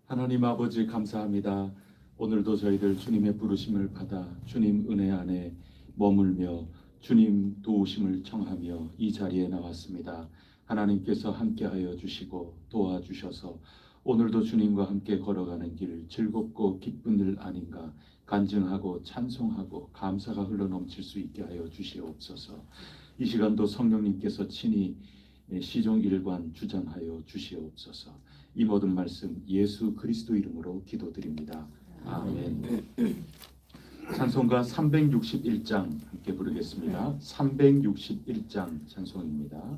하나님 아버지 감사합니다. 오늘도 저희들 주님의 부르심을 받아 주님 은혜 안에 머물며 주님 도우심을 청하며 이 자리에 나왔습니다. 하나님께서 함께하여 주시고 도와주셔서 오늘도 주님과 함께 걸어가는 길 즐겁고 기쁜 일 아닌가 간증하고 찬송하고 감사가 흘러넘칠 수 있게 하여 주시옵소서. 이 시간도 성령님께서 친히 시종 일관 주장하여 주시옵소서. 이 모든 말씀 예수 그리스도 이름으로 기도드립니다. 아멘. 찬송가 361장 함께 부르겠습니다. 361장 찬송입니다.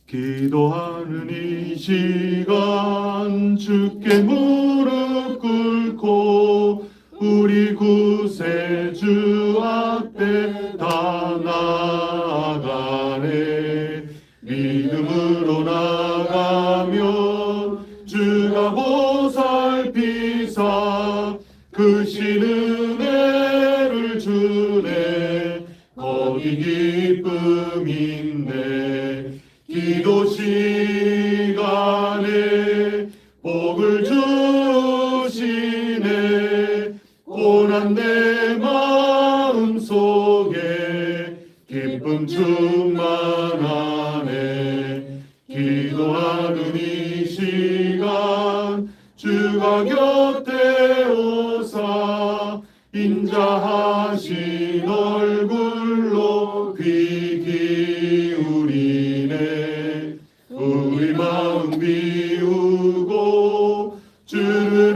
기도하는 이 시간 주께 무릎 꿇고 우리 구세주 앞에 다 나아가네. 믿음으로 나가면 주가 보살피사 크신 은혜를 주네. 거기 기쁨 있네. 기도 시간에 복을 주시네. 고난 내 마음 속에 기쁨 충만하네. 기도하는 이 시간 주가 곁에 오사 인자하신 얼굴로 귀 기울이네. 우리 마음 비우고 주를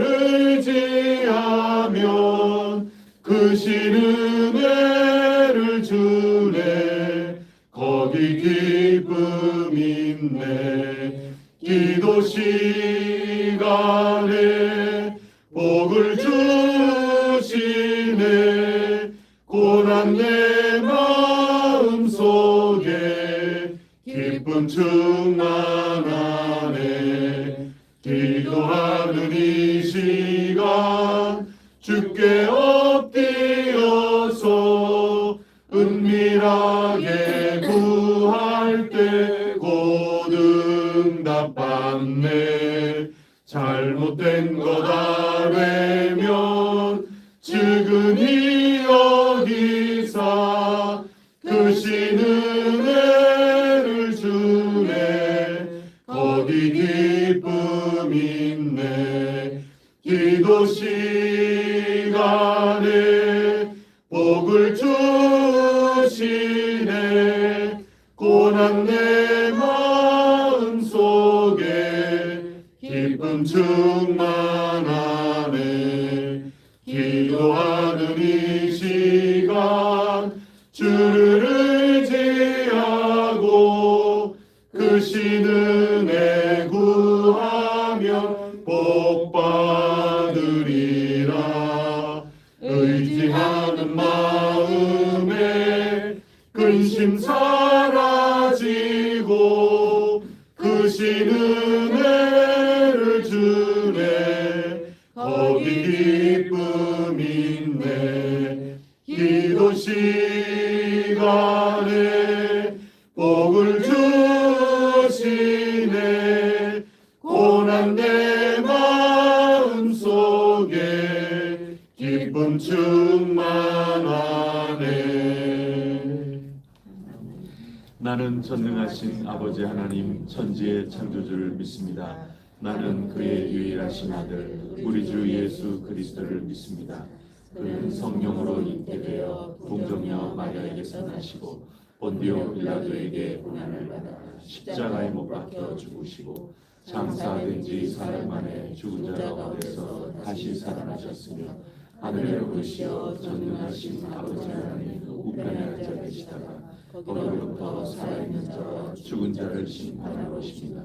의지하면 크신 은혜를 주네. 거기 기쁨 있네. 기도 시간에 복을 주시네. 고난 내 마음 속에 기쁨 충만하네. 기도하는 이 시간 주께 엎드려서 은밀하게 구할 때 곧 응답받네. 잘못된 것 아뢰면 지금이 여기사 크신 은혜를 주네. 거기 기쁨 있네. 기도 시간에 복을 주시네. 고난 내 마음 속에 기쁨 충만하네. 기도하는 이 시간 주를 의지하고 크신 은혜 구하면 복 받으리라. 의지하는 마음에 근심 사라지고 크신 은혜를 주네. 거기 기쁨 있네. 기도 시간에 복을 주시네. 고난 내 마음 속에 기쁨 충만하네. 나는 전능하신 아버지 하나님 천지의 창조주를 믿습니다. 나는 그의 유일하신 아들 우리 주 예수 그리스도를 믿습니다. 그는 성령으로 잉태 되어 동정녀 마리아에게서 나시고 본디오 빌라도에게 고난을 받아 십자가에 못 박혀 죽으시고 장사된 지 사흘 만에 죽은 자 가운데서 다시 살아나셨으며 하늘에 오르시어 전능하신 아버지 하나님 우편에 앉아 계시다가 거기로부터 살아있는 자와 죽은 자를 심판하러 오십니다.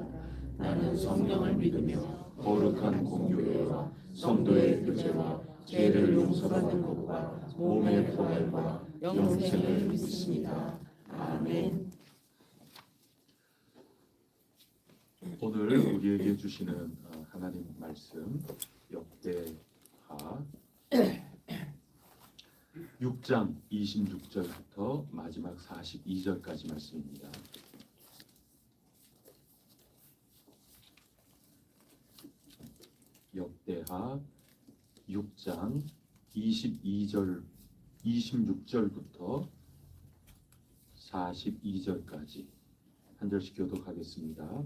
나는 성령을 믿으며 거룩한 공교회와 성도의 교제와 죄를 용서받는 것과 몸의 부활과 영생을 믿습니다. 아멘. 오늘 우리에게 주시는 하나님 말씀 역대하 6장 26절부터 마지막 42절까지 말씀입니다. 역대하 6장 26절부터 42절까지 한 절씩 교독하겠습니다.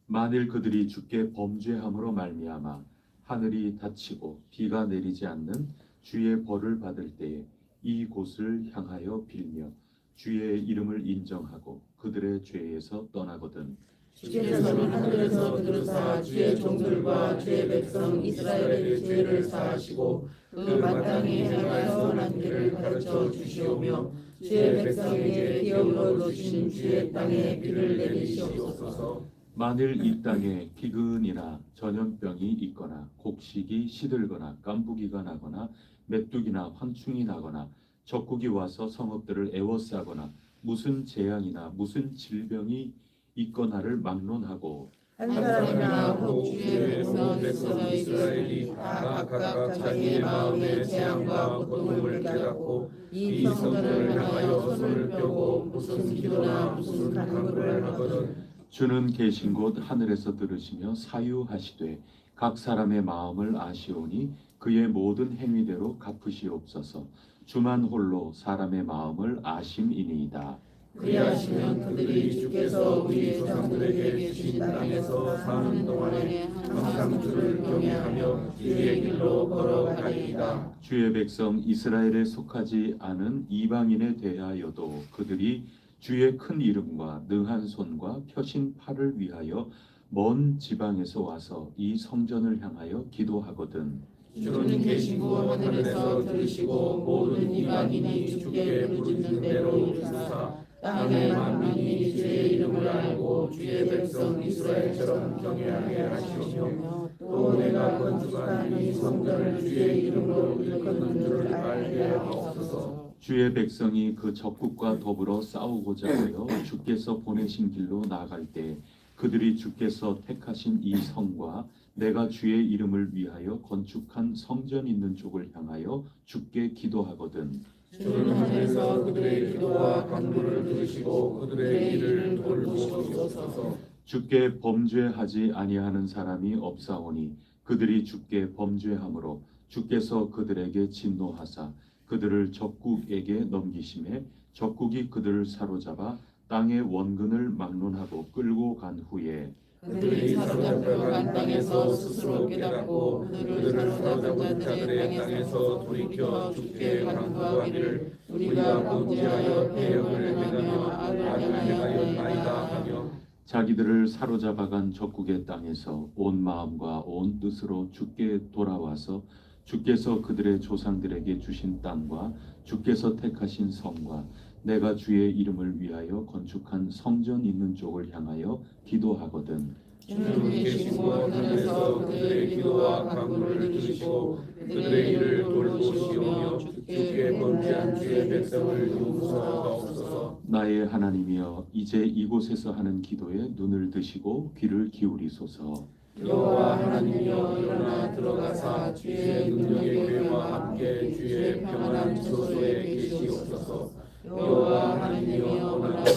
만일 그들이 주께 범죄함으로 말미암아 하늘이 닫히고 비가 내리지 않는 주의 벌을 받을 때에 이 곳을 향하여 빌며 주의 이름을 인정하고 그들의 죄에서 떠나거든 주께서는 하늘에서 들으사 주의 종들과 주의 백성 이스라엘의 죄를 사하시고 그 마땅히 행할 선한 길을 가르쳐 주시오며 주의 백성에게 기업으로 주신 주의 땅에 비를 내리시옵소서. 만일 이 땅에 기근이나 전염병이 있거나 곡식이 시들거나 깐부기가 나거나 메뚜기나 황충이 나거나 적국이 와서 성읍들을 애워싸거나 무슨 재앙이나 무슨 질병이 있거나를 막론하고 한 사람이나 혹 주의 백성 이스라엘이 다 각각 자기의 마음의 재앙과 고통을 깨닫고 이 성전을 향하여 손을 펴고 무슨 기도나 무슨 간구를 하거든 주는 계신 곳 하늘에서 들으시며 사유하시되 각 사람의 마음을 아시오니 그의 모든 행위대로 갚으시옵소서. 주만 홀로 사람의 마음을 아심이니이다. 그리하시면 그들이 주께서 우리 조상들에게 주신 땅에서 사는 동안에 항상 주를 경외하며 주의 길로 걸어가리이다. 주의 백성 이스라엘에 속하지 않은 이방인에 대하여도 그들이 주의 큰 이름과 능한 손과 펴신 팔을 위하여 먼 지방에서 와서 이 성전을 향하여 기도하거든 주는 계시고 하늘에서 들으시고 모든 이방인이 주께 부르짖는 대로 이루사 땅의 만민이 주의 이름을 알고 주의 백성 이스라엘처럼 경외하게 하시오며 또 내가 건축한 이 성전을 주의 이름으로 일컫는 줄을 알게 하옵소서. 주의 백성이 그 적국과 더불어 싸우고자 하여 주께서 보내신 길로 나아갈 때 그들이 주께서 택하신 이 성과 내가 주의 이름을 위하여 건축한 성전 있는 쪽을 향하여 주께 기도하거든 주는 하늘에서 그들의 기도와 간구를 들으시고 그들의 일을 돌보시옵소서. 주께 범죄하지 아니하는 사람이 없사오니 그들이 주께 범죄함으로 주께서 그들에게 진노하사 그들을 적국에게 넘기심에 적국이 그들을 사로잡아 땅의 원근을 막론하고 끌고 간 후에 그들이 사로잡혀간 땅에서 스스로 깨닫고 그들을 사로잡은 자들의 땅에서 돌이켜 주께 간구하기를 우리가 범죄하여 배역을 행하며 악을 행하였나이다 하며 자기들을 사로잡아간 적국의 땅에서 온 마음과 온 뜻으로 주께 돌아와서 주께서 그들의 조상들에게 주신 땅과 주께서 택하신 성과 내가 주의 이름을 위하여 건축한 성전 있는 쪽을 향하여 기도하거든 주는 계시고 하늘에서 그들의 기도와 간구를 들으시고 그들의 일을 돌보시오며 주께 범죄한 주의 백성을 용서하옵소서. 나의 하나님이여 이제 이곳에서 하는 기도에 눈을 드시고 귀를 기울이소서. 여호와 하나님이여 일어나 들어가사 주의 능력의 교회와 함께 주의 평안한 처소에 계시옵소서. 여호와 하나님이여 나라의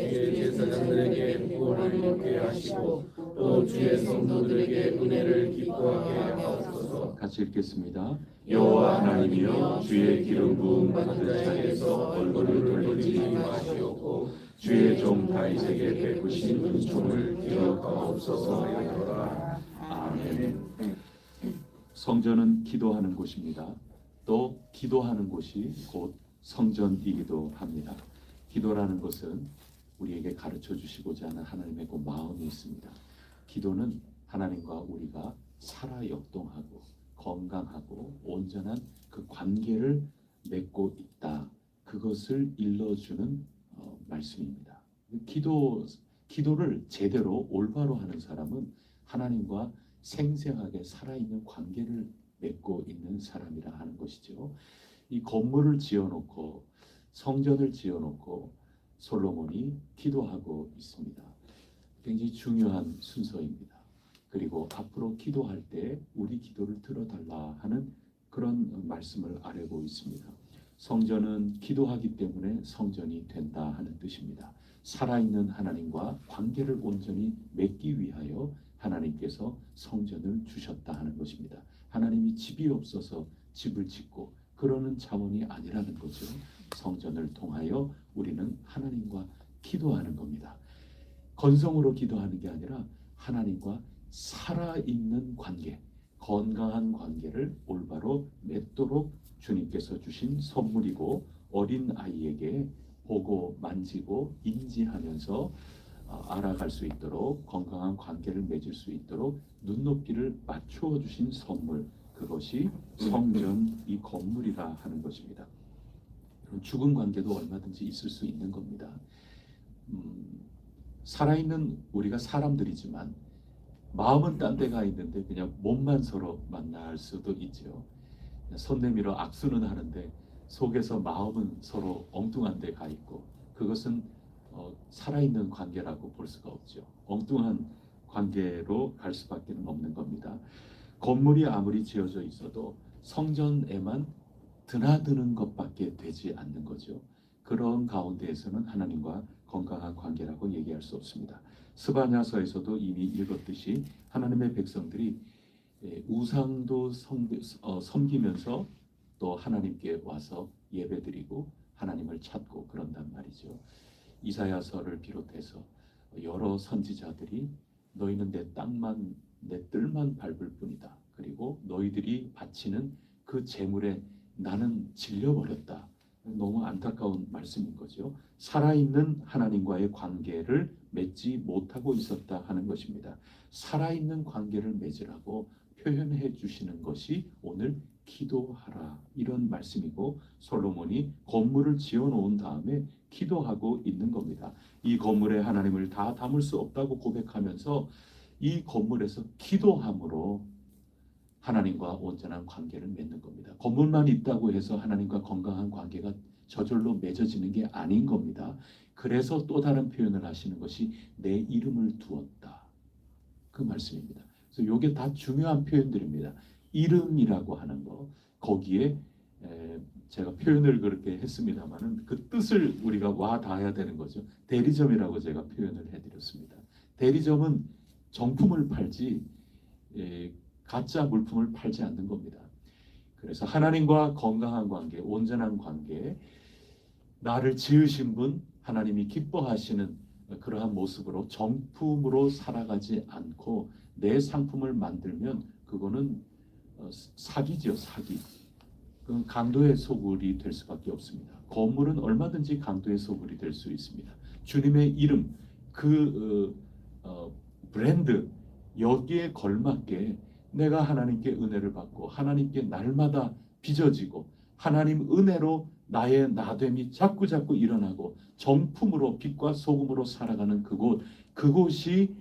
주의 제사장들에게 구원을 얻게 하시고 또 주의 성도들에게 은혜를 기뻐하게 하옵소서. 같이 읽겠습니다. 여호와 하나님이여 주의 기름 부음 받은 자에게서 얼굴을 돌리지 마시옵고 주의 종 다윗에게 베푸신 은총을 기억하옵소서 하였노라. 아멘. 성전은 기도하는 곳입니다. 또 기도하는 곳이 곧 성전이기도 합니다. 기도라는 것은 우리에게 가르쳐 주시고자 하는 하나님의 그 마음이 있습니다. 기도는 하나님과 우리가 살아 역동하고 건강하고 온전한 그 관계를 맺고 있다. 그것을 일러주는 말씀입니다. 기도를 제대로 올바로 하는 사람은 하나님과 생생하게 살아있는 관계를 맺고 있는 사람이라 하는 것이죠. 이 건물을 지어놓고 성전을 지어놓고 솔로몬이 기도하고 있습니다. 굉장히 중요한 순서입니다. 그리고 앞으로 기도할 때 우리 기도를 들어달라 하는 그런 말씀을 아뢰고 있습니다. 성전은 기도하기 때문에 성전이 된다 하는 뜻입니다. 살아있는 하나님과 관계를 온전히 맺기 위하여 하나님께서 성전을 주셨다 하는 것입니다. 하나님이 집이 없어서 집을 짓고 그러는 차원이 아니라는 거죠. 성전을 통하여 우리는 하나님과 기도하는 겁니다. 건성으로 기도하는 게 아니라 하나님과 살아있는 관계, 건강한 관계를 올바로 맺도록 주님께서 주신 선물이고, 어린 아이에게 보고 만지고 인지하면서 알아갈 수 있도록, 건강한 관계를 맺을 수 있도록 눈높이를 맞추어 주신 선물, 그것이 성전, 이 건물이라 하는 것입니다. 죽은 관계도 얼마든지 있을 수 있는 겁니다. 살아있는 우리가 사람들이지만 마음은 딴 데가 있는데 그냥 몸만 서로 만날 수도 있죠. 손 내밀어 악수는 하는데 속에서 마음은 서로 엉뚱한 데 가 있고, 그것은 살아있는 관계라고 볼 수가 없죠. 엉뚱한 관계로 갈 수밖에 없는 겁니다. 건물이 아무리 지어져 있어도 성전에만 드나드는 것밖에 되지 않는 거죠. 그런 가운데에서는 하나님과 건강한 관계라고 얘기할 수 없습니다. 스바냐서에서도 이미 읽었듯이 하나님의 백성들이 우상도 섬기면서 또 하나님께 와서 예배드리고 하나님을 찾고 그런단 말이죠. 이사야서를 비롯해서 여러 선지자들이 너희는 내 땅만, 내 뜰만 밟을 뿐이다. 그리고 너희들이 바치는 그 재물에 나는 질려버렸다. 너무 안타까운 말씀인 거죠. 살아있는 하나님과의 관계를 맺지 못하고 있었다 하는 것입니다. 살아있는 관계를 맺으라고 표현해 주시는 것이 오늘 기도하라, 이런 말씀이고, 솔로몬이 건물을 지어 놓은 다음에 기도하고 있는 겁니다. 이 건물에 하나님을 다 담을 수 없다고 고백하면서 이 건물에서 기도함으로 하나님과 온전한 관계를 맺는 겁니다. 건물만 있다고 해서 하나님과 건강한 관계가 저절로 맺어지는 게 아닌 겁니다. 그래서 또 다른 표현을 하시는 것이 내 이름을 두었다, 그 말씀입니다. 그래서 이게 다 중요한 표현들입니다. 이름이라고 하는 거, 거기에 제가 표현을 그렇게 했습니다만은 그 뜻을 우리가 와 닿아야 되는 거죠. 대리점이라고 제가 표현을 해드렸습니다. 대리점은 정품을 팔지 가짜 물품을 팔지 않는 겁니다. 그래서 하나님과 건강한 관계, 온전한 관계, 나를 지으신 분, 하나님이 기뻐하시는 그러한 모습으로 정품으로 살아가지 않고 내 상품을 만들면 그거는 사기죠, 사기. 그건 강도의 소굴이 될 수밖에 없습니다. 건물은 얼마든지 강도의 소굴이 될 수 있습니다. 주님의 이름, 그 브랜드, 여기에 걸맞게 내가 하나님께 은혜를 받고 하나님께 날마다 빚어지고 하나님 은혜로 나의 나됨이 자꾸자꾸 일어나고 정품으로 빛과 소금으로 살아가는 그곳이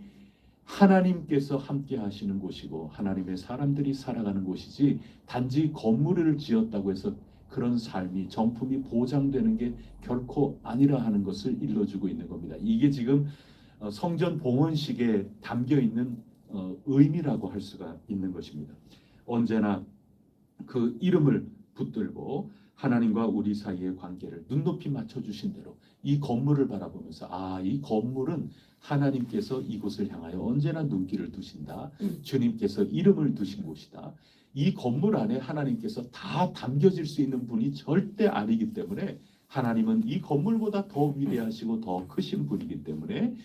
하나님께서 함께 하시는 곳이고 하나님의 사람들이 살아가는 곳이지, 단지 건물을 지었다고 해서 그런 삶이, 정품이 보장되는 게 결코 아니라 하는 것을 일러주고 있는 겁니다. 이게 지금 성전 봉헌식에 담겨 있는 의미라고 할 수가 있는 것입니다. 언제나 그 이름을 붙들고 하나님과 우리 사이의 관계를 눈높이 맞춰주신 대로 이 건물을 바라보면서, 이 건물은 하나님께서 이곳을 향하여 언제나 눈길을 두신다. 주님께서 이름을 두신 곳이다. 이 건물 안에 하나님께서 다 담겨질 수 있는 분이 절대 아니기 때문에, 하나님은 이 건물보다 더 위대하시고 더 크신 분이기 때문에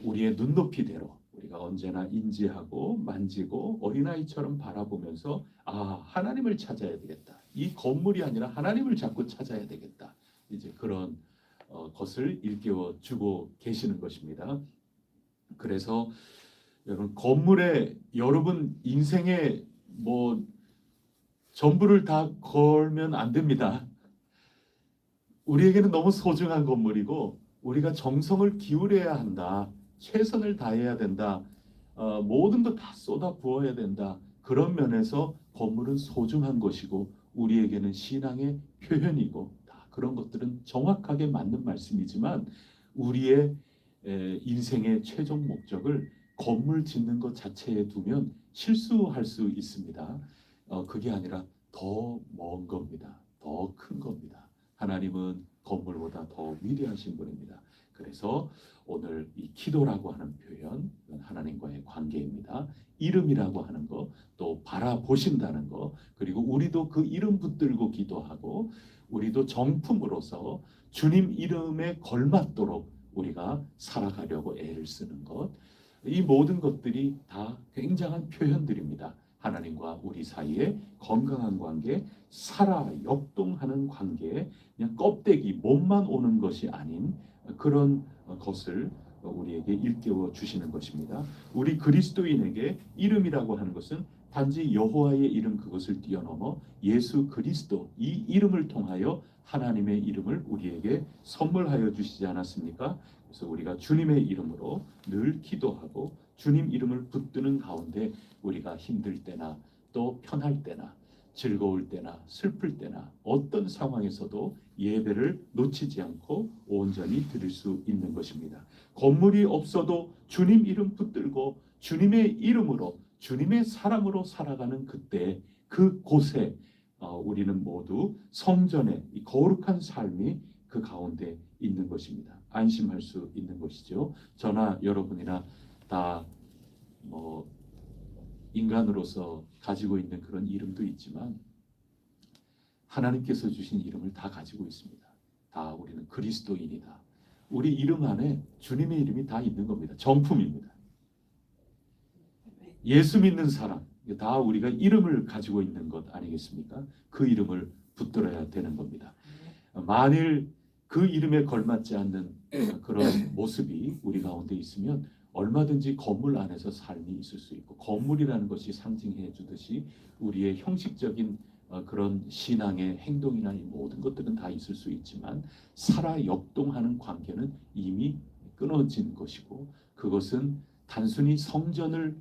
우리의 눈높이대로 우리가 언제나 인지하고 만지고 어린아이처럼 바라보면서 하나님을 찾아야 되겠다. 이 건물이 아니라 하나님을 자꾸 찾아야 되겠다. 이제 그런 것을 일깨워 주고 계시는 것입니다. 그래서 여러분, 건물에 여러분 인생의 전부를 다 걸면 안 됩니다. 우리에게는 너무 소중한 건물이고 우리가 정성을 기울여야 한다. 최선을 다해야 된다. 모든 것 다 쏟아 부어야 된다. 그런 면에서 건물은 소중한 것이고 우리에게는 신앙의 표현이고, 다 그런 것들은 정확하게 맞는 말씀이지만 우리의 인생의 최종 목적을 건물 짓는 것 자체에 두면 실수할 수 있습니다. 그게 아니라 더 먼 겁니다. 더 큰 겁니다. 하나님은 건물보다 더 위대하신 분입니다. 그래서 오늘 이 기도라고 하는 표현, 하나님과의 관계입니다. 이름이라고 하는 거, 또 바라보신다는 거, 그리고 우리도 그 이름 붙들고 기도하고 우리도 정품으로서 주님 이름에 걸맞도록 우리가 살아가려고 애를 쓰는 것, 이 모든 것들이 다 굉장한 표현들입니다. 하나님과 우리 사이의 건강한 관계, 살아 역동하는 관계, 그냥 껍데기, 몸만 오는 것이 아닌 그런 것을 우리에게 일깨워 주시는 것입니다. 우리 그리스도인에게 이름이라고 하는 것은 단지 여호와의 이름 그것을 뛰어넘어 예수 그리스도 이 이름을 통하여 하나님의 이름을 우리에게 선물하여 주시지 않았습니까? 그래서 우리가 주님의 이름으로 늘 기도하고 주님 이름을 붙드는 가운데 우리가 힘들 때나 또 편할 때나 즐거울 때나 슬플 때나 어떤 상황에서도 예배를 놓치지 않고 온전히 드릴 수 있는 것입니다. 건물이 없어도 주님 이름 붙들고 주님의 이름으로 주님의 사람으로 살아가는 그때 그곳에 우리는 모두 성전의 이 거룩한 삶이 그 가운데 있는 것입니다. 안심할 수 있는 것이죠. 저나 여러분이나 다 인간으로서 가지고 있는 그런 이름도 있지만 하나님께서 주신 이름을 다 가지고 있습니다. 다 우리는 그리스도인이다. 우리 이름 안에 주님의 이름이 다 있는 겁니다. 정품입니다. 예수 믿는 사람, 다 우리가 이름을 가지고 있는 것 아니겠습니까? 그 이름을 붙들어야 되는 겁니다. 만일 그 이름에 걸맞지 않는 그런 모습이 우리 가운데 있으면 얼마든지 건물 안에서 삶이 있을 수 있고, 건물이라는 것이 상징해 주듯이 우리의 형식적인 그런 신앙의 행동이나 이 모든 것들은 다 있을 수 있지만 살아 역동하는 관계는 이미 끊어진 것이고, 그것은 단순히 성전을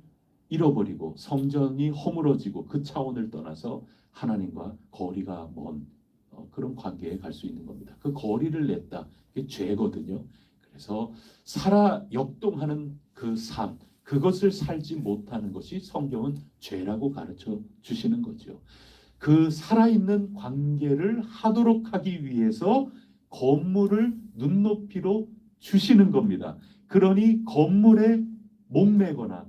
잃어버리고 성전이 허물어지고 그 차원을 떠나서 하나님과 거리가 먼 그런 관계에 갈 수 있는 겁니다. 그 거리를 냈다, 그게 죄거든요. 그래서 살아 역동하는 그 삶, 그것을 살지 못하는 것이 성경은 죄라고 가르쳐 주시는 거죠. 그 살아있는 관계를 하도록 하기 위해서 건물을 눈높이로 주시는 겁니다. 그러니 건물에 목매거나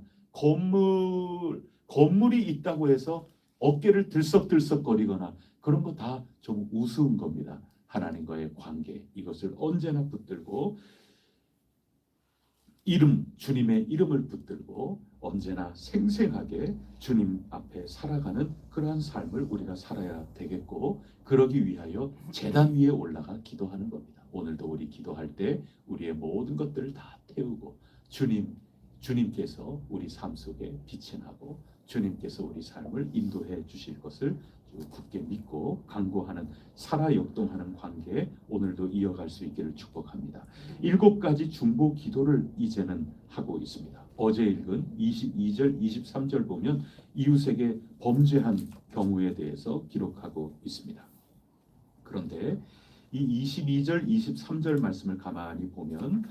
건물이 있다고 해서 어깨를 들썩들썩거리거나 그런 거 다 좀 우스운 겁니다. 하나님과의 관계, 이것을 언제나 붙들고 주님의 이름을 붙들고 언제나 생생하게 주님 앞에 살아가는 그러한 삶을 우리가 살아야 되겠고, 그러기 위하여 제단 위에 올라가 기도하는 겁니다. 오늘도 우리 기도할 때 우리의 모든 것들을 다 태우고 주님께서 우리 삶 속에 빛이 나고 주님께서 우리 삶을 인도해 주실 것을 굳게 믿고 간구하는 살아 역동하는 관계, 오늘도 이어갈 수 있기를 축복합니다. 7가지 중보 기도를 이제는 하고 있습니다. 어제 읽은 22절, 23절 보면 이웃에게 범죄한 경우에 대해서 기록하고 있습니다. 그런데 이 22절, 23절 말씀을 가만히 보면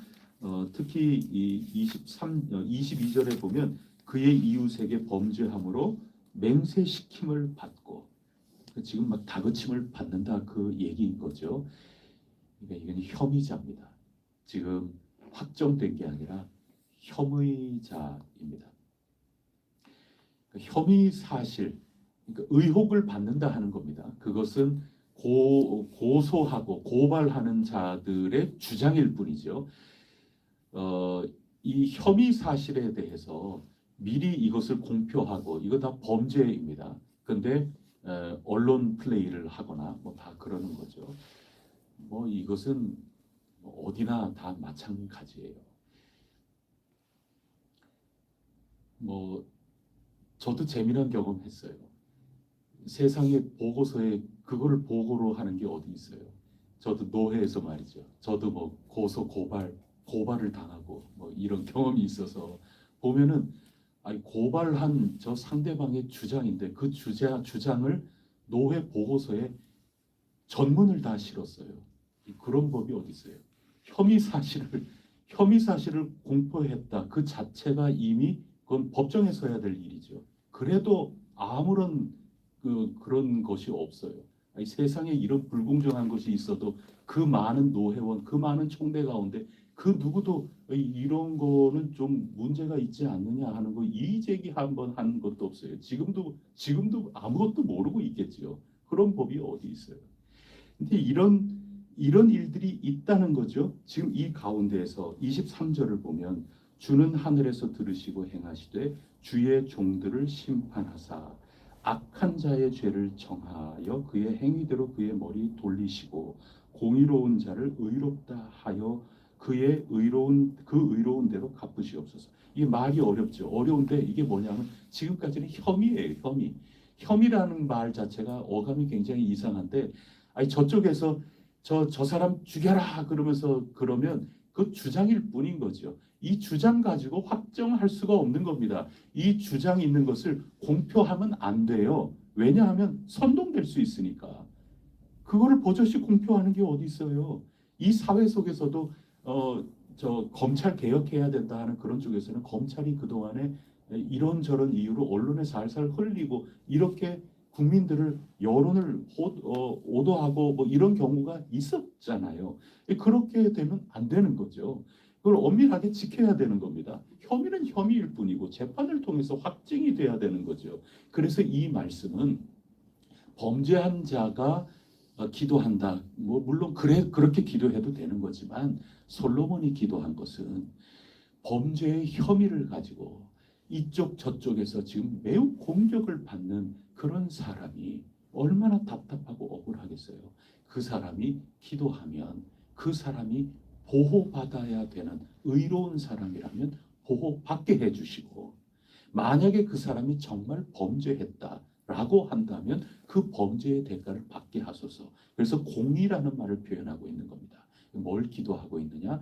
특히 이 22절에 보면 그의 이웃에게 범죄함으로 맹세시킴을 받고, 지금 막 다그침을 받는다 그 얘기인 거죠. 그러니까 이건 혐의자입니다. 지금 확정된 게 아니라 혐의자입니다. 혐의 사실, 그러니까 의혹을 받는다 하는 겁니다. 그것은 고소하고 고발하는 자들의 주장일 뿐이죠. 이 혐의 사실에 대해서 미리 이것을 공표하고 이거 다 범죄입니다. 그런데 언론 플레이를 하거나 뭐 다 그러는 거죠. 뭐 이것은 어디나 다 마찬가지예요. 뭐 저도 재미난 경험했어요. 세상에 보고서에 그거를 보고로 하는 게 어디 있어요. 저도 노회에서 말이죠. 저도 뭐 고발을 당하고 뭐 이런 경험이 있어서 보면은 고발한 저 상대방의 주장인데 그 주장을 노회 보고서에 전문을 다 실었어요. 그런 법이 어디 있어요. 혐의 사실을 공포했다. 그 자체가 이미 그건 법정에서 해야 될 일이죠. 그래도 아무런 그런 것이 없어요. 아니, 세상에 이런 불공정한 것이 있어도 그 많은 노회원, 그 많은 총대 가운데 그 누구도 이런 거는 좀 문제가 있지 않느냐 하는 거 이의 제기 한번 한 것도 없어요. 지금도 아무것도 모르고 있겠지요. 그런 법이 어디 있어요? 근데 이런 일들이 있다는 거죠. 지금 이 가운데에서 23절을 보면 주는 하늘에서 들으시고 행하시되 주의 종들을 심판하사 악한 자의 죄를 정하여 그의 행위대로 그의 머리 돌리시고 공의로운 자를 의롭다 하여 그의 의로운 대로 갚으시옵소서. 이게 말이 어렵죠. 어려운데 이게 뭐냐면 지금까지는 혐의예요. 혐의. 혐의라는 말 자체가 어감이 굉장히 이상한데 아니 저쪽에서 저 사람 죽여라 그러면서 그러면 그 주장일 뿐인 거죠. 이 주장 가지고 확정할 수가 없는 겁니다. 이 주장이 있는 것을 공표하면 안 돼요. 왜냐하면 선동될 수 있으니까. 그거를 버젓이 공표하는 게 어디 있어요? 이 사회 속에서도 저 검찰 개혁해야 된다 하는 그런 쪽에서는 검찰이 그동안에 이런저런 이유로 언론에 살살 흘리고 이렇게 국민들을 여론을 오도하고 뭐 이런 경우가 있었잖아요. 그렇게 되면 안 되는 거죠. 그걸 엄밀하게 지켜야 되는 겁니다. 혐의는 혐의일 뿐이고 재판을 통해서 확증이 돼야 되는 거죠. 그래서 이 말씀은 범죄한 자가 기도한다. 뭐 물론 그렇게 기도해도 되는 거지만 솔로몬이 기도한 것은 범죄의 혐의를 가지고 이쪽 저쪽에서 지금 매우 공격을 받는 그런 사람이 얼마나 답답하고 억울하겠어요. 그 사람이 기도하면 그 사람이 보호받아야 되는 의로운 사람이라면 보호받게 해주시고 만약에 그 사람이 정말 범죄했다라고 한다면 그 범죄의 대가를 받게 하소서. 그래서 공의라는 말을 표현하고 있는 겁니다. 뭘 기도하고 있느냐?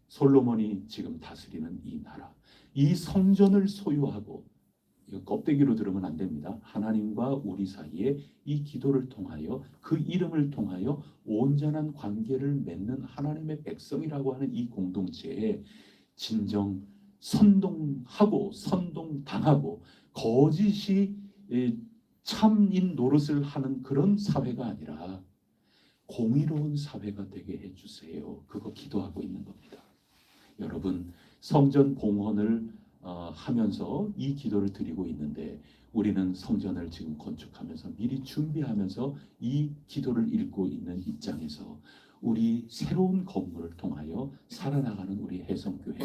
솔로몬이 지금 다스리는 이 나라, 이 성전을 소유하고 이거 껍데기로 들으면 안 됩니다. 하나님과 우리 사이에 이 기도를 통하여 그 이름을 통하여 온전한 관계를 맺는 하나님의 백성이라고 하는 이 공동체에 진정 선동하고 선동당하고 거짓이 참인 노릇을 하는 그런 사회가 아니라 공의로운 사회가 되게 해주세요. 그거 기도하고 있는 겁니다. 여러분 성전 봉헌을 하면서 이 기도를 드리고 있는데 우리는 성전을 지금 건축하면서 미리 준비하면서 이 기도를 읽고 있는 입장에서 우리 새로운 건물을 통하여 살아나가는 우리 해성교회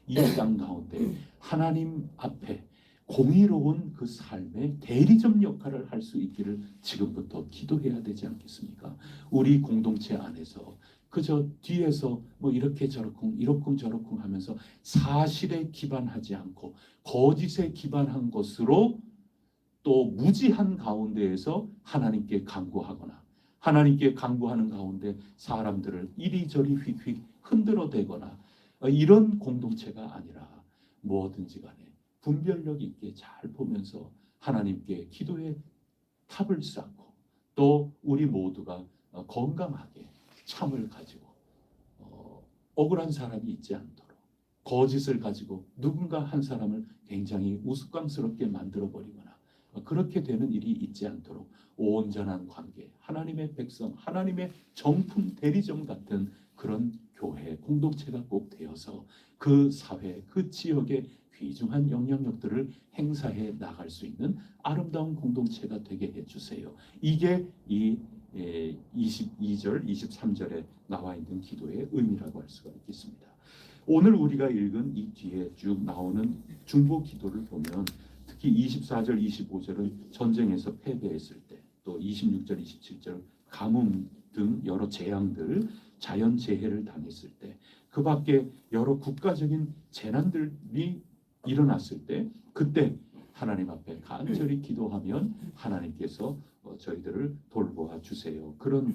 이 땅 가운데 하나님 앞에 공의로운 그 삶의 대리점 역할을 할 수 있기를 지금부터 기도해야 되지 않겠습니까? 우리 공동체 안에서 그저 뒤에서 뭐 이렇게 저렇쿵 저렇쿵 하면서 사실에 기반하지 않고 거짓에 기반한 것으로 또 무지한 가운데에서 하나님께 간구하거나 하나님께 간구하는 가운데 사람들을 이리저리 휙휙 흔들어대거나 이런 공동체가 아니라 뭐든지 간에 분별력 있게 잘 보면서 하나님께 기도의 탑을 쌓고 또 우리 모두가 건강하게 참을 가지고 억울한 사람이 있지 않도록 거짓을 가지고 누군가 한 사람을 굉장히 우스꽝스럽게 만들어버리거나 그렇게 되는 일이 있지 않도록 온전한 관계, 하나님의 백성, 하나님의 정품 대리점 같은 그런 교회, 공동체가 꼭 되어서 그 사회, 그 지역의 귀중한 영향력들을 행사해 나갈 수 있는 아름다운 공동체가 되게 해주세요. 이게 이 22절, 23절에 나와 있는 기도의 의미라고 할 수가 있겠습니다. 오늘 우리가 읽은 이 뒤에 쭉 나오는 중보 기도를 보면 특히 24절, 25절은 전쟁에서 패배했을 때, 또 26절, 27절 가뭄 등 여러 재앙들, 자연재해를 당했을 때, 그 밖에 여러 국가적인 재난들이 일어났을 때, 그때 하나님 앞에 간절히 기도하면 하나님께서 저희들을 돌보아 주세요. 그런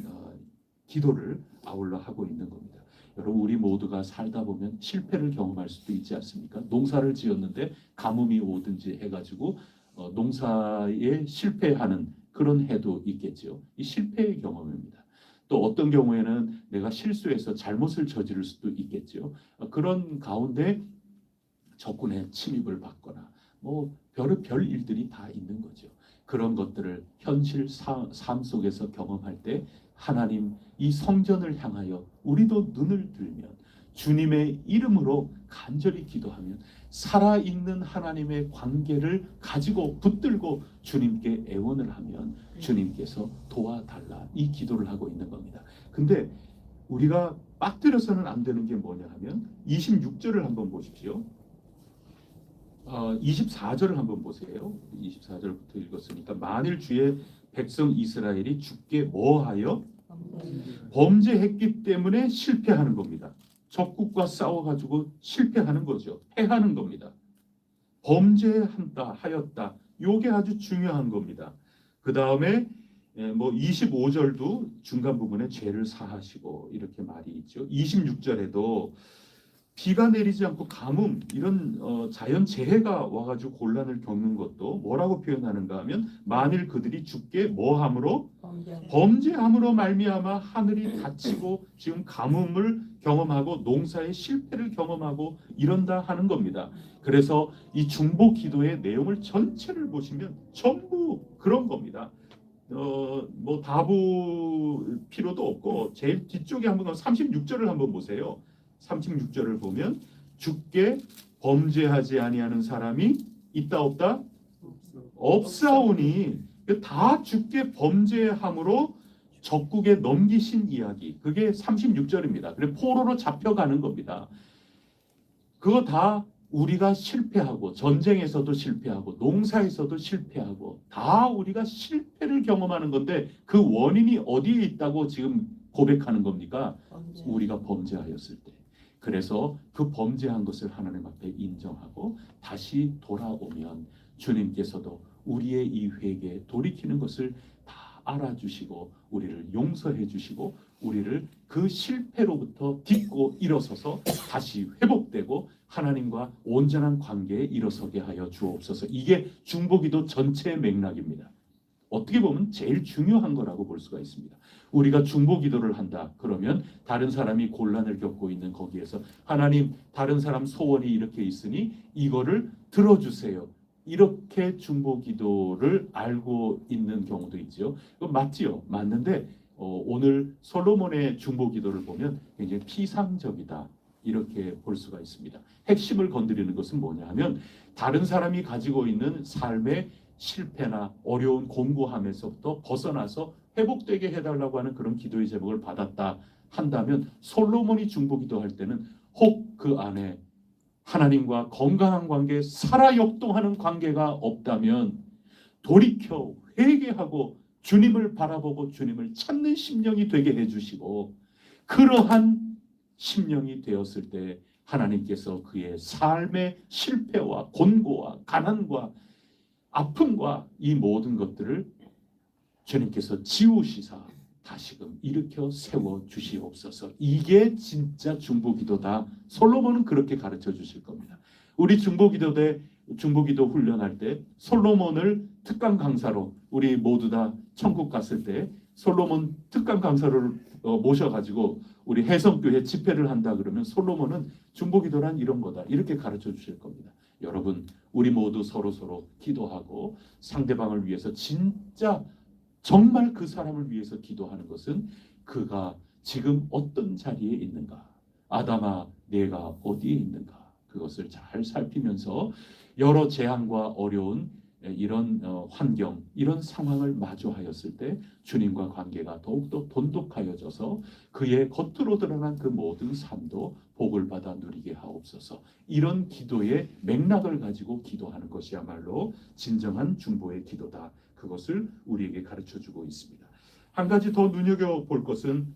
기도를 아울러 하고 있는 겁니다. 여러분 우리 모두가 살다 보면 실패를 경험할 수도 있지 않습니까? 농사를 지었는데 가뭄이 오든지 해가지고 농사에 실패하는 그런 해도 있겠죠. 이 실패의 경험입니다. 또 어떤 경우에는 내가 실수해서 잘못을 저지를 수도 있겠죠. 그런 가운데 적군의 침입을 받거나 뭐 별 일들이 다 있는 거죠. 그런 것들을 현실 삶 속에서 경험할 때 하나님 이 성전을 향하여 우리도 눈을 들면 주님의 이름으로 간절히 기도하면 살아있는 하나님의 관계를 가지고 붙들고 주님께 애원을 하면 주님께서 도와달라 이 기도를 하고 있는 겁니다. 근데 우리가 빠뜨려서는 안 되는 게 뭐냐 하면 26절을 한번 보십시오. 24절을 한번 보세요. 24절부터 읽었으니까 만일 주의 백성 이스라엘이 주께 뭐하여 범죄했기 때문에 실패하는 겁니다. 적국과 싸워가지고 실패하는 거죠. 패하는 겁니다. 범죄한다 하였다. 요게 아주 중요한 겁니다. 그 다음에 뭐 25절도 중간 부분에 죄를 사하시고 이렇게 말이 있죠. 26절에도 비가 내리지 않고 가뭄 이런 자연 재해가 와가지고 곤란을 겪는 것도 뭐라고 표현하는가 하면 만일 그들이 주께 뭐함으로 범죄함으로 말미암아 하늘이 닫히고 지금 가뭄을 경험하고 농사의 실패를 경험하고 이런다 하는 겁니다. 그래서 이 중보 기도의 내용을 전체를 보시면 전부 그런 겁니다. 뭐 다 볼 필요도 없고 제일 뒤쪽에 한번 36절을 한번 보세요. 36절을 보면 주께 범죄하지 아니하는 사람이 있다 없다? 없사오니 다 주께 범죄함으로 적국에 넘기신 이야기. 그게 36절입니다. 그래 포로로 잡혀가는 겁니다. 그거 다 우리가 실패하고 전쟁에서도 실패하고 농사에서도 실패하고 다 우리가 실패를 경험하는 건데 그 원인이 어디에 있다고 지금 고백하는 겁니까? 우리가 범죄하였을 때. 그래서 그 범죄한 것을 하나님 앞에 인정하고 다시 돌아오면 주님께서도 우리의 이 회개에 돌이키는 것을 다 알아주시고 우리를 용서해 주시고 우리를 그 실패로부터 딛고 일어서서 다시 회복되고 하나님과 온전한 관계에 일어서게 하여 주옵소서. 이게 중보기도 전체의 맥락입니다. 어떻게 보면 제일 중요한 거라고 볼 수가 있습니다. 우리가 중보기도를 한다 그러면 다른 사람이 곤란을 겪고 있는 거기에서 하나님 다른 사람 소원이 이렇게 있으니 이거를 들어주세요. 이렇게 중보기도를 알고 있는 경우도 있죠. 맞지요? 맞는데 오늘 솔로몬의 중보기도를 보면 굉장히 피상적이다. 이렇게 볼 수가 있습니다. 핵심을 건드리는 것은 뭐냐 하면 다른 사람이 가지고 있는 삶의 실패나 어려운 공고함에서부터 벗어나서 회복되게 해달라고 하는 그런 기도의 제목을 받았다 한다면 솔로몬이 중보기도할 때는 혹 그 안에 하나님과 건강한 관계, 살아 역동하는 관계가 없다면 돌이켜 회개하고 주님을 바라보고 주님을 찾는 심령이 되게 해주시고 그러한 심령이 되었을 때 하나님께서 그의 삶의 실패와 곤고와 가난과 아픔과 이 모든 것들을 주님께서 지우시사 다시금 일으켜 세워 주시옵소서. 이게 진짜 중보기도다. 솔로몬은 그렇게 가르쳐 주실 겁니다. 우리 중보기도 훈련할 때 솔로몬을 특강 강사로 우리 모두 다 천국 갔을 때 솔로몬 특강 강사를 모셔가지고 우리 해성교회 집회를 한다 그러면 솔로몬은 중보기도란 이런 거다 이렇게 가르쳐 주실 겁니다. 여러분 우리 모두 서로 기도하고 상대방을 위해서 진짜 정말 그 사람을 위해서 기도하는 것은 그가 지금 어떤 자리에 있는가, 아담아 내가 어디에 있는가 그것을 잘 살피면서 여러 재앙과 어려운 이런 환경, 이런 상황을 마주하였을 때 주님과 관계가 더욱더 돈독하여져서 그의 겉으로 드러난 그 모든 삶도 복을 받아 누리게 하옵소서. 이런 기도의 맥락을 가지고 기도하는 것이야말로 진정한 중보의 기도다. 그것을 우리에게 가르쳐주고 있습니다. 한 가지 더 눈여겨볼 것은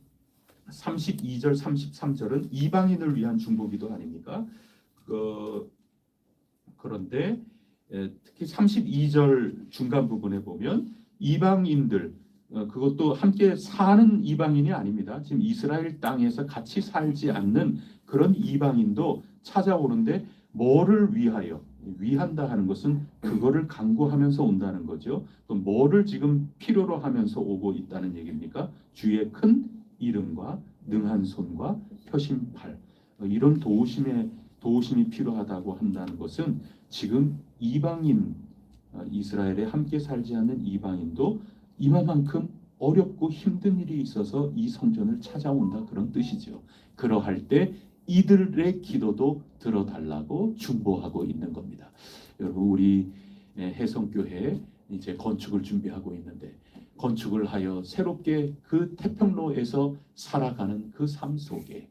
32절, 33절은 이방인을 위한 중보기도 아닙니까? 그런데 특히 32절 중간 부분에 보면 이방인들 그것도 함께 사는 이방인이 아닙니다. 지금 이스라엘 땅에서 같이 살지 않는 그런 이방인도 찾아오는데 뭐를 위하여 위한다 하는 것은 그거를 강구하면서 온다는 거죠. 그럼 뭐를 지금 필요로 하면서 오고 있다는 얘기입니까? 주의 큰 이름과 능한 손과 펴신 팔 이런 도우심이 필요하다고 한다는 것은 지금 이방인 이스라엘에 함께 살지 않는 이방인도 이만큼 어렵고 힘든 일이 있어서 이 성전을 찾아온다, 그런 뜻이죠. 그러할 때 이들의 기도도 들어달라고 중보하고 있는 겁니다. 여러분, 우리 해성교회 이제 건축을 준비하고 있는데, 건축을 하여 새롭게 그 태평로에서 살아가는 그 삶 속에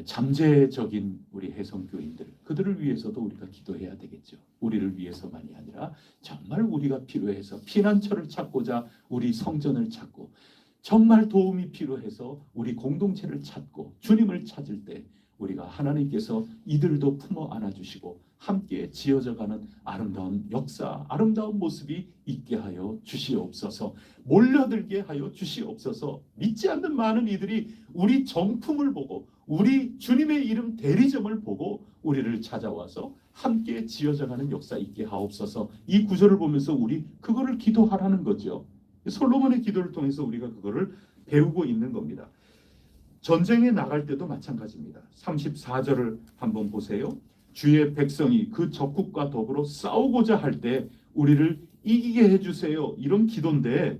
잠재적인 우리 해성교인들, 그들을 위해서도 우리가 기도해야 되겠죠. 우리를 위해서만이 아니라 정말 우리가 필요해서 피난처를 찾고자 우리 성전을 찾고, 정말 도움이 필요해서 우리 공동체를 찾고 주님을 찾을 때 우리가 하나님께서 이들도 품어 안아주시고 함께 지어져가는 아름다운 역사, 아름다운 모습이 있게 하여 주시옵소서. 몰려들게 하여 주시옵소서. 믿지 않는 많은 이들이 우리 정품을 보고 우리 주님의 이름 대리점을 보고 우리를 찾아와서 함께 지어져가는 역사 있게 하옵소서. 이 구절을 보면서 우리 그거를 기도하라는 거죠. 솔로몬의 기도를 통해서 우리가 그거를 배우고 있는 겁니다. 전쟁에 나갈 때도 마찬가지입니다. 34절을 한번 보세요. 주의 백성이 그 적국과 더불어 싸우고자 할 때 우리를 이기게 해주세요. 이런 기도인데,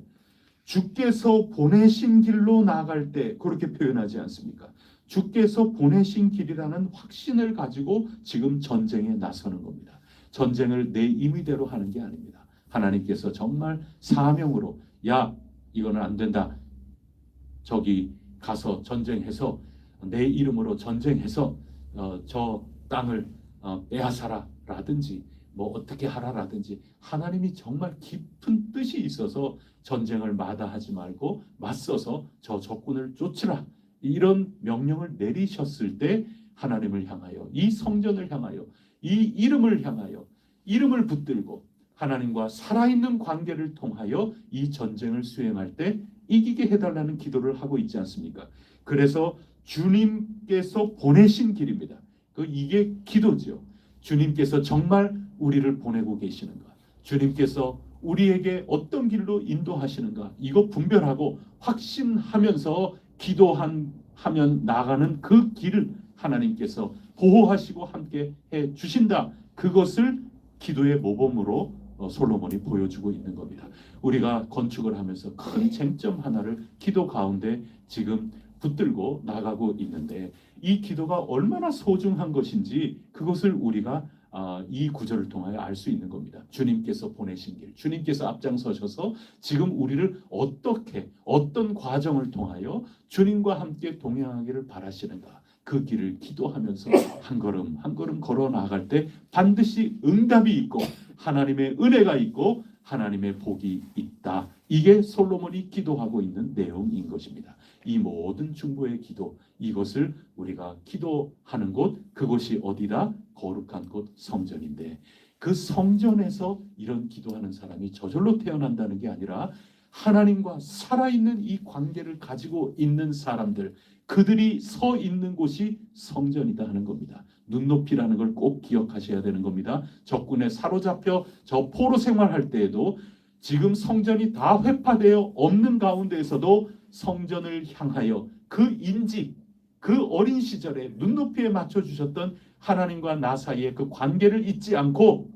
주께서 보내신 길로 나아갈 때 그렇게 표현하지 않습니까? 주께서 보내신 길이라는 확신을 가지고 지금 전쟁에 나서는 겁니다. 전쟁을 내 임의대로 하는 게 아닙니다. 하나님께서 정말 사명으로, 야, 이거는 안 된다, 저기 가서 전쟁해서 내 이름으로 전쟁해서 저 땅을 빼앗아라 라든지 뭐 어떻게 하라라든지, 하나님이 정말 깊은 뜻이 있어서 전쟁을 마다하지 말고 맞서서 저 적군을 쫓으라, 이런 명령을 내리셨을 때 하나님을 향하여, 이 성전을 향하여, 이 이름을 향하여 이름을 붙들고 하나님과 살아있는 관계를 통하여 이 전쟁을 수행할 때 이기게 해달라는 기도를 하고 있지 않습니까? 그래서 주님께서 보내신 길입니다. 이게 기도죠. 주님께서 정말 우리를 보내고 계시는가? 주님께서 우리에게 어떤 길로 인도하시는가? 이거 분별하고 확신하면서 기도하면 나가는 그 길을 하나님께서 보호하시고 함께 해 주신다. 그것을 기도의 모범으로 솔로몬이 보여주고 있는 겁니다. 우리가 건축을 하면서 큰 쟁점 하나를 기도 가운데 지금 붙들고 나가고 있는데, 이 기도가 얼마나 소중한 것인지 그것을 우리가 이 구절을 통하여 알 수 있는 겁니다. 주님께서 보내신 길, 주님께서 앞장서셔서 지금 우리를 어떻게, 어떤 과정을 통하여 주님과 함께 동행하기를 바라시는가, 그 길을 기도하면서 한 걸음 한 걸음 걸어 나갈 때 반드시 응답이 있고 하나님의 은혜가 있고 하나님의 복이 있다. 이게 솔로몬이 기도하고 있는 내용인 것입니다. 이 모든 중보의 기도, 이것을 우리가 기도하는 곳, 그것이 어디다? 거룩한 곳, 성전인데, 그 성전에서 이런 기도하는 사람이 저절로 태어난다는 게 아니라 하나님과 살아있는 이 관계를 가지고 있는 사람들, 그들이 서 있는 곳이 성전이다 하는 겁니다. 눈높이라는 걸 꼭 기억하셔야 되는 겁니다. 적군에 사로잡혀 저 포로 생활할 때에도 지금 성전이 다 회파되어 없는 가운데에서도 성전을 향하여 그 인직, 그 어린 시절에 눈높이에 맞춰주셨던 하나님과 나 사이의 그 관계를 잊지 않고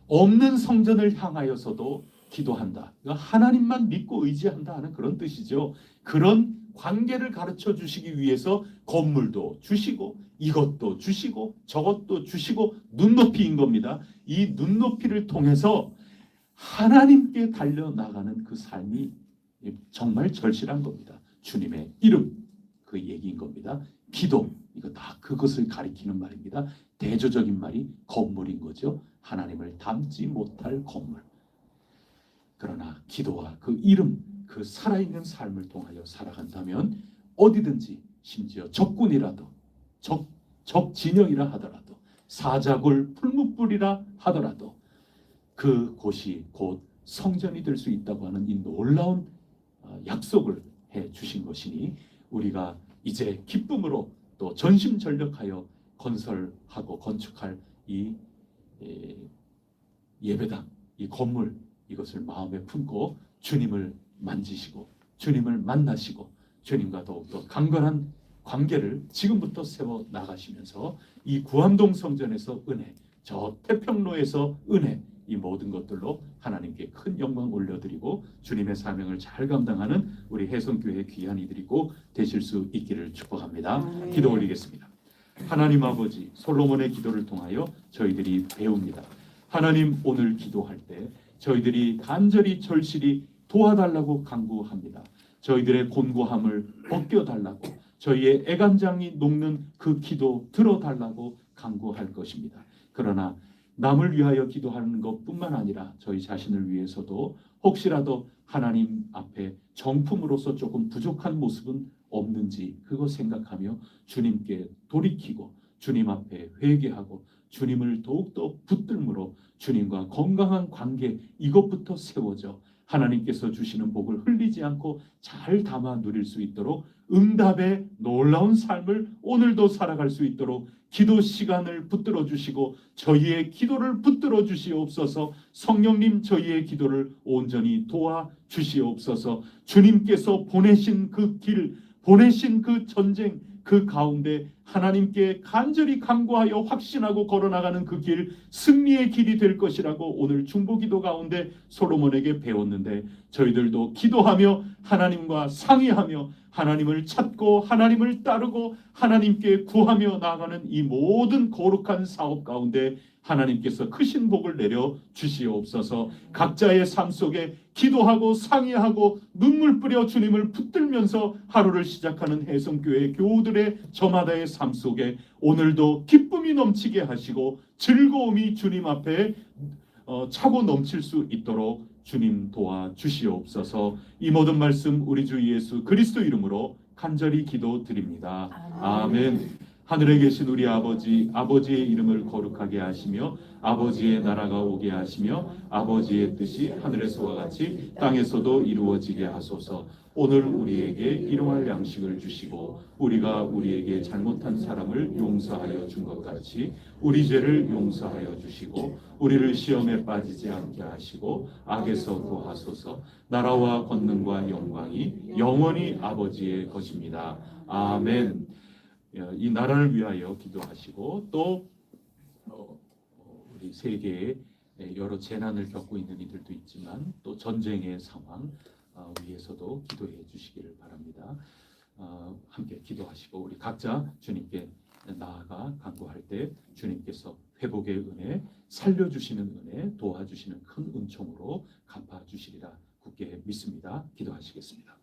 없는 성전을 향하여서도 기도한다. 하나님만 믿고 의지한다 하는 그런 뜻이죠. 그런 관계를 가르쳐 주시기 위해서 건물도 주시고 이것도 주시고 저것도 주시고 눈높이인 겁니다. 이 눈높이를 통해서 하나님께 달려나가는 그 삶이 정말 절실한 겁니다. 주님의 이름, 그 얘기인 겁니다. 기도, 이거 다 그것을 가리키는 말입니다. 대조적인 말이 건물인 거죠. 하나님을 닮지 못할 건물. 그러나 기도와 그 이름, 그 살아있는 삶을 통하여 살아간다면 어디든지, 심지어 적군이라도, 적 진영이라 하더라도, 사자굴 풀무불이라 하더라도 그곳이 곧 성전이 될 수 있다고 하는 이 놀라운 약속을 해 주신 것이니, 우리가 이제 기쁨으로 또 전심전력하여 건설하고 건축할 이 예배당, 이 건물, 이것을 마음에 품고 주님을 만지시고 주님을 만나시고 주님과 더욱더 강건한 관계를 지금부터 세워 나가시면서 이 구암동 성전에서 은혜, 저 태평로에서 은혜, 이 모든 것들로 하나님께 큰 영광 올려드리고 주님의 사명을 잘 감당하는 우리 혜성교회 귀한 이들이 꼭 되실 수 있기를 축복합니다. 기도 올리겠습니다. 하나님 아버지, 솔로몬의 기도를 통하여 저희들이 배웁니다. 하나님, 오늘 기도할 때 저희들이 간절히 절실히 도와달라고 간구합니다. 저희들의 곤고함을 벗겨달라고, 저희의 애간장이 녹는 그 기도 들어달라고 간구할 것입니다. 그러나 남을 위하여 기도하는 것뿐만 아니라 저희 자신을 위해서도 혹시라도 하나님 앞에 정품으로서 조금 부족한 모습은 없는지 그거 생각하며 주님께 돌이키고 주님 앞에 회개하고 주님을 더욱더 붙들므로 주님과 건강한 관계, 이것부터 세워져 하나님께서 주시는 복을 흘리지 않고 잘 담아 누릴 수 있도록 응답의 놀라운 삶을 오늘도 살아갈 수 있도록 기도 시간을 붙들어 주시고 저희의 기도를 붙들어 주시옵소서. 성령님, 저희의 기도를 온전히 도와 주시옵소서. 주님께서 보내신 그 길, 보내신 그 전쟁, 그 가운데 하나님께 간절히 간구하여 확신하고 걸어나가는 그 길, 승리의 길이 될 것이라고 오늘 중보기도 가운데 솔로몬에게 배웠는데, 저희들도 기도하며 하나님과 상의하며 하나님을 찾고 하나님을 따르고 하나님께 구하며 나아가는 이 모든 거룩한 사업 가운데 하나님께서 크신 복을 내려 주시옵소서. 각자의 삶 속에 기도하고 상의하고 눈물 뿌려 주님을 붙들면서 하루를 시작하는 혜성교회 교우들의 저마다의 삶 속에 오늘도 기쁨이 넘치게 하시고 즐거움이 주님 앞에 차고 넘칠 수 있도록 주님 도와 주시옵소서. 이 모든 말씀 우리 주 예수 그리스도 이름으로 간절히 기도드립니다. 아멘. 하늘에 계신 우리 아버지, 아버지의 이름을 거룩하게 하시며 아버지의 나라가 오게 하시며 아버지의 뜻이 하늘에서와 같이 땅에서도 이루어지게 하소서. 오늘 우리에게 일용할 양식을 주시고 우리가 우리에게 잘못한 사람을 용서하여 준 것 같이 우리 죄를 용서하여 주시고 우리를 시험에 빠지지 않게 하시고 악에서 구하소서. 나라와 권능과 영광이 영원히 아버지의 것입니다. 아멘. 이 나라를 위하여 기도하시고 또 우리 세계에 여러 재난을 겪고 있는 이들도 있지만 또 전쟁의 상황 위해서도 기도해 주시기를 바랍니다. 함께 기도하시고 우리 각자 주님께 나아가 간구할 때 주님께서 회복의 은혜, 살려주시는 은혜, 도와주시는 큰 은총으로 갚아주시리라 굳게 믿습니다. 기도하시겠습니다.